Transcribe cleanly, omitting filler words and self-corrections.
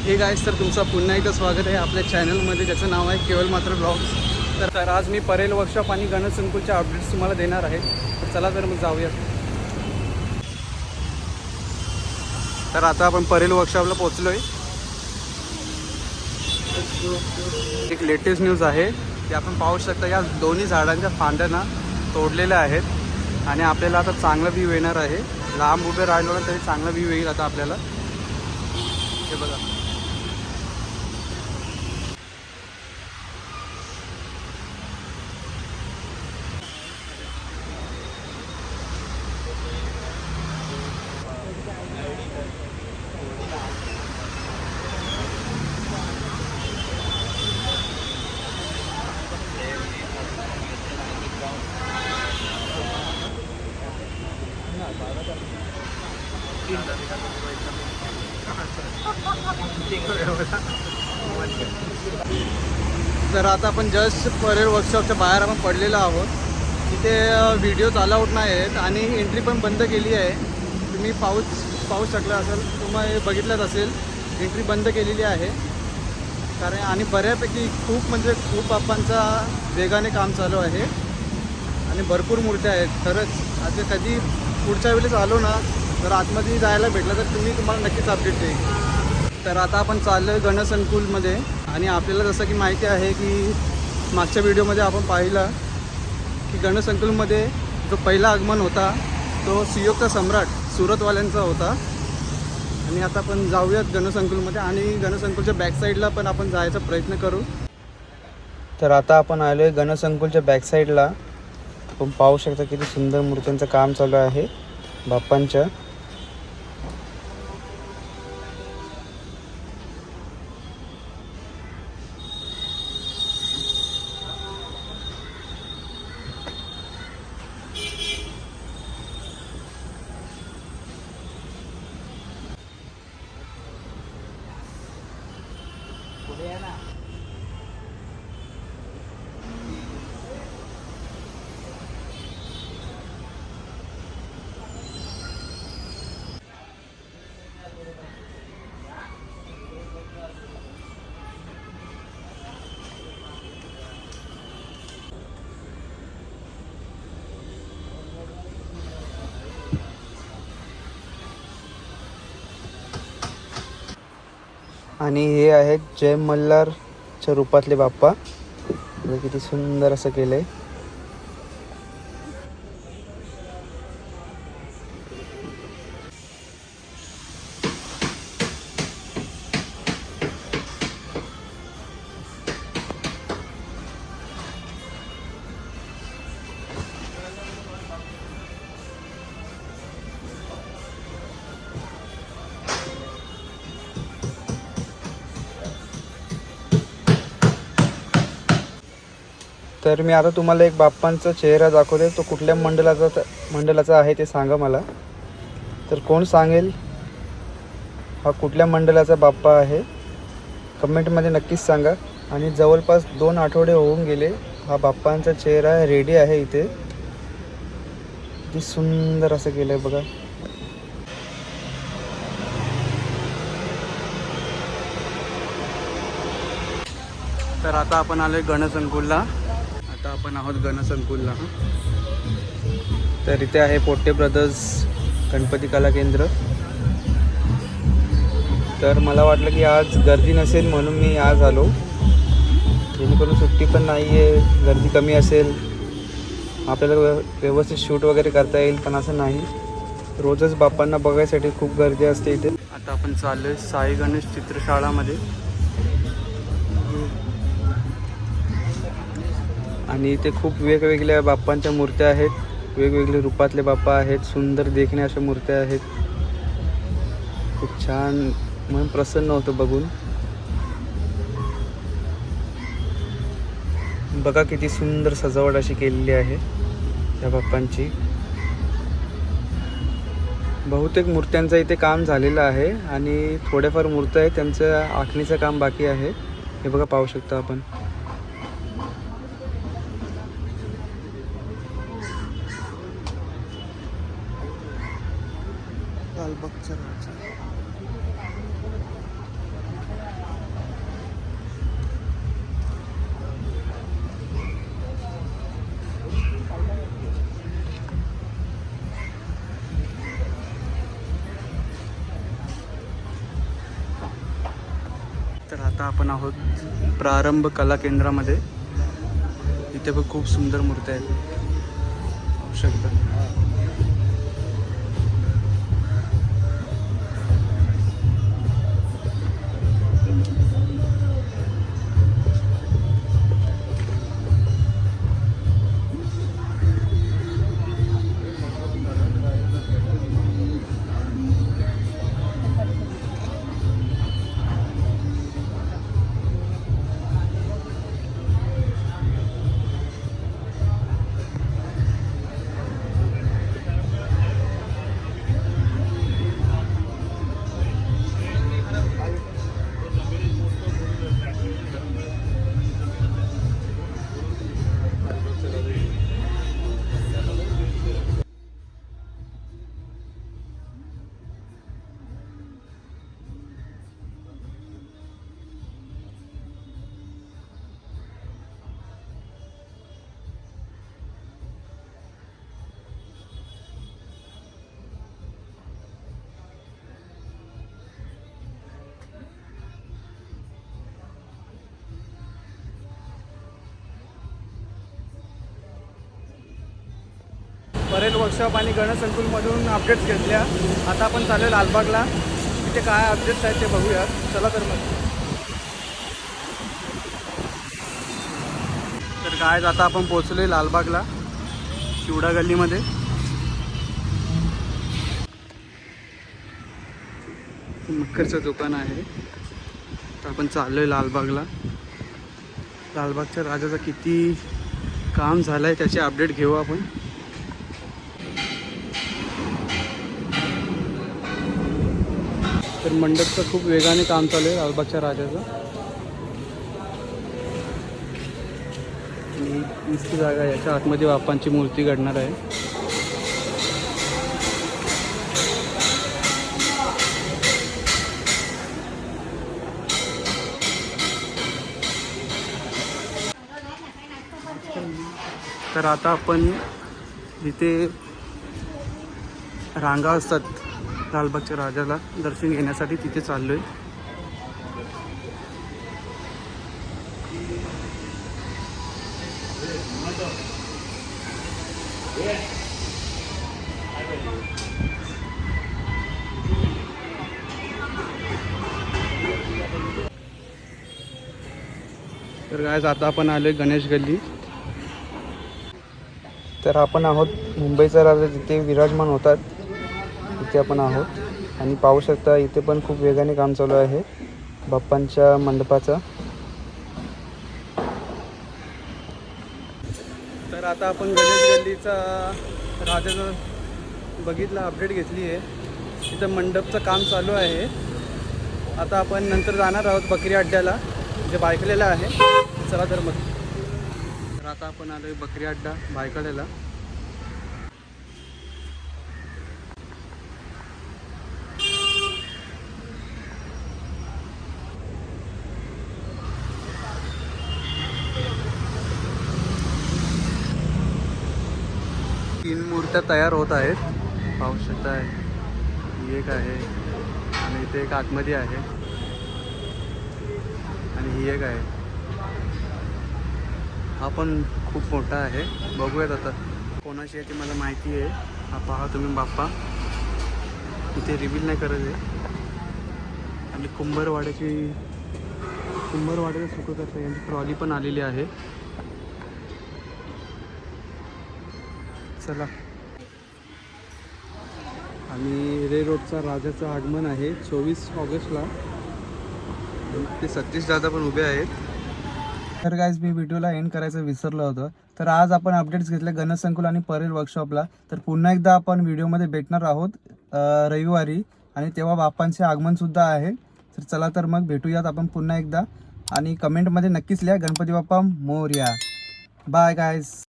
Hey guys, तर तुमचं पुन्हा एकदा स्वागत आहे आपल्या चॅनलमध्ये, ज्याचं नाव आहे केवल मात्र ब्लॉग्स. तर आज मी परेल वर्कशॉप आणि गणेश संकुलचे अपडेट्स तुम्हाला देणार आहे. तर चला तर मग जाऊयात. तर आता आपण परेल वर्कशॉपला पोहोचलो आहे. एक लेटेस्ट न्यूज आहे की आपण पाहू शकता, या दोन्ही झाडांच्या फांद्या तोडलेल्या आहेत आणि आपल्याला आता चांगला व्ह्यू येणार आहे. लांब उभे राहिलो ना तरी चांगला व्ह्यू येईल आता आपल्याला. हे बघा, तर आता आपण जस्ट परेल वर्कशॉपच्या बाहेर आपण पडलेलो आहोत. तिथे व्हिडिओज अलाउड नाही आहेत आणि एंट्री पण बंद केली आहे. तुम्ही पाहू शकला असेल, तुम्हाला बघितलंच असेल, एंट्री बंद केलेली आहे. कारण आणि बऱ्यापैकी खूप बाप्पांचा वेगाने काम चालू आहे आणि भरपूर मूर्त्या आहेत. खरंच आता कधी पुढच्या वेळेस आलो ना तर आतमध्ये जायला भेटलं तर तुम्हाला नक्कीच अपडेट देईल. तर आता आपण चाललो आहे गणेश संकुलमध्ये आणि आपल्याला जसं की माहिती आहे की मागच्या व्हिडिओमध्ये आपण पाहिलं की गणेश संकुलमध्ये जो पहिला आगमन होता तो सुयोगचा सम्राट सुरतवाल्यांचा होता. आणि आता आपण जाऊयात गणेश संकुलमध्ये आणि गणेश संकुलच्या बॅकसाईडला पण आपण जायचा प्रयत्न करू. तर आता आपण आलो आहे गणेश संकुलच्या बॅकसाईडला. आपण पाहू शकता किती सुंदर मूर्त्यांचं काम चालू आहे बाप्पांच्या. आणि हे आहेत जय मल्हारच्या रूपातले बाप्पा. किती सुंदर असं केलंय. तर मी आता तुम्हाला एक बाप्पांचा चेहरा दाखवते. तो कुठल्या मंडळाचा आहे ते सांगा मला. तर कोण सांगेल हा कुठल्या मंडळाचा बाप्पा आहे, कमेंटमध्ये नक्कीच सांगा. आणि जवळपास 2 आठवडे होऊन गेले हा बाप्पांचा चेहरा रेडी आहे इथे. किती सुंदर असं केलं आहे बघा. तर आता आपण आलो आहे गणेश संकुलला. आता आपण आहोत गणेश संकुलला. तर इथे आहे पोट्टे ब्रदर्स गणपती कला केंद्र. तर मला वाटलं की आज गर्दी नसेल म्हणून मी आज आलो. जेणेकरून सुट्टी पण नाही आहे, गर्दी कमी असेल, आपल्याला व्यवस्थित शूट वगैरे करता येईल. पण असं नाही, रोजच बाप्पांना बघायसाठी खूप गर्दी असते इथे. आता आपण चाललो आहे साई गणेश चित्रशाळामध्ये. आणि इथे खूप वेगवेगळ्या बाप्पांच्या मूर्त्या आहेत, वेगवेगळे रूपातले बाप्पा आहेत, सुंदर देखण्या अशा मूर्त्या आहेत. खूप छान, मन प्रसन्न होतं बघून. बघा किती सुंदर सजावट अशी केलेली आहे या बाप्पांची. बहुतेक मूर्त्यांचं इथे काम झालेलं आहे आणि थोड्याफार मूर्त्या आहेत त्यांचं आखणीचं काम बाकी आहे. हे बघा, पाहू शकता आपण. लालबागचा राजा. तर आता आपण आहोत प्रारंभ कला केंद्रामध्ये. इथे पण खूप सुंदर मूर्त्या आहेत, पाहू शकता. परेल वर्कशॉप आणि गणेश संकुलमधून अपडेट्स घेतल्या. आता आपण चालू लालबागला. तिथे काय अपडेट्स आहेत ते बघूयात. चला तर मग. तर काय आता आपण पोहोचलोय लालबागला, शिवडा गल्लीमध्ये. मक्करचं दुकान आहे. तर आपण चाललोय लालबागला. लालबागच्या राजाचं किती काम झालं आहे त्याचे अपडेट घेऊ आपण. तर मंडपचं खूप वेगाने काम चालू आहे लालबागच्या राजाचं. आणि हीच जागा, याच्या आतमध्ये बाप्पांची मूर्ती घडणार आहे. तर आता आपण इथे रांगा असतात लालबागच्या राजाला दर्शन घेण्यासाठी, तिथे चाललोय. तर गाइस आता आपण आलोय गणेश गल्ली. तर आपण आहोत मुंबईचा राजा जिथे विराजमान होतात, इथे आपण आहोत. आणि पाहू शकता इथे पण खूप वेगाने काम चालू आहे बाप्पांच्या मंडपाचा. तर आता आपण गणेश गल्लीचा राजाचं बघितलं, अपडेट घेतली आहे. इथं मंडपचं काम चालू आहे. आता आपण नंतर जाणार आहोत बकरी अड्ड्याला, जे बायकलेला आहे. चला तर मग. तर आता आपण आलो आहे बकरी अड्डा बायकलेला. तीन मूर्त्या तयार होत आहेत, पाहू शकता. ही एक आहे आणि इथे एक आतमध्ये आहे आणि ही एक आहे. हा पण खूप मोठा आहे. बघूयात आता कोणाची आहे ती मला माहिती आहे. हा पहा तुम्ही बाप्पा, इथे रिव्हील नाही करत आहे. आणि कुंभारवाड्याचं सुख करता यांची ट्रॉली पण आलेली आहे. चला. आणि रे रोडचा राजाचं आगमन आहे 24 ऑगस्टला. ते सतीश दादा पण उभे आहेत. तर गाइस मी व्हिडिओला एंड करायचं विसरलो होतं. तर आज आपण अपडेट्स घेतले गणेश संकुल आणि परेल वर्कशॉपला. तर पुन्हा एकदा आपण व्हिडिओमध्ये भेटणार आहोत रविवारी, आणि तेव्हा बाप्पांचे आगमनसुद्धा आहे. तर चला तर मग भेटूयात आपण पुन्हा एकदा. आणि कमेंटमध्ये नक्कीच लिहा गणपती बाप्पा मोरया. Bye guys.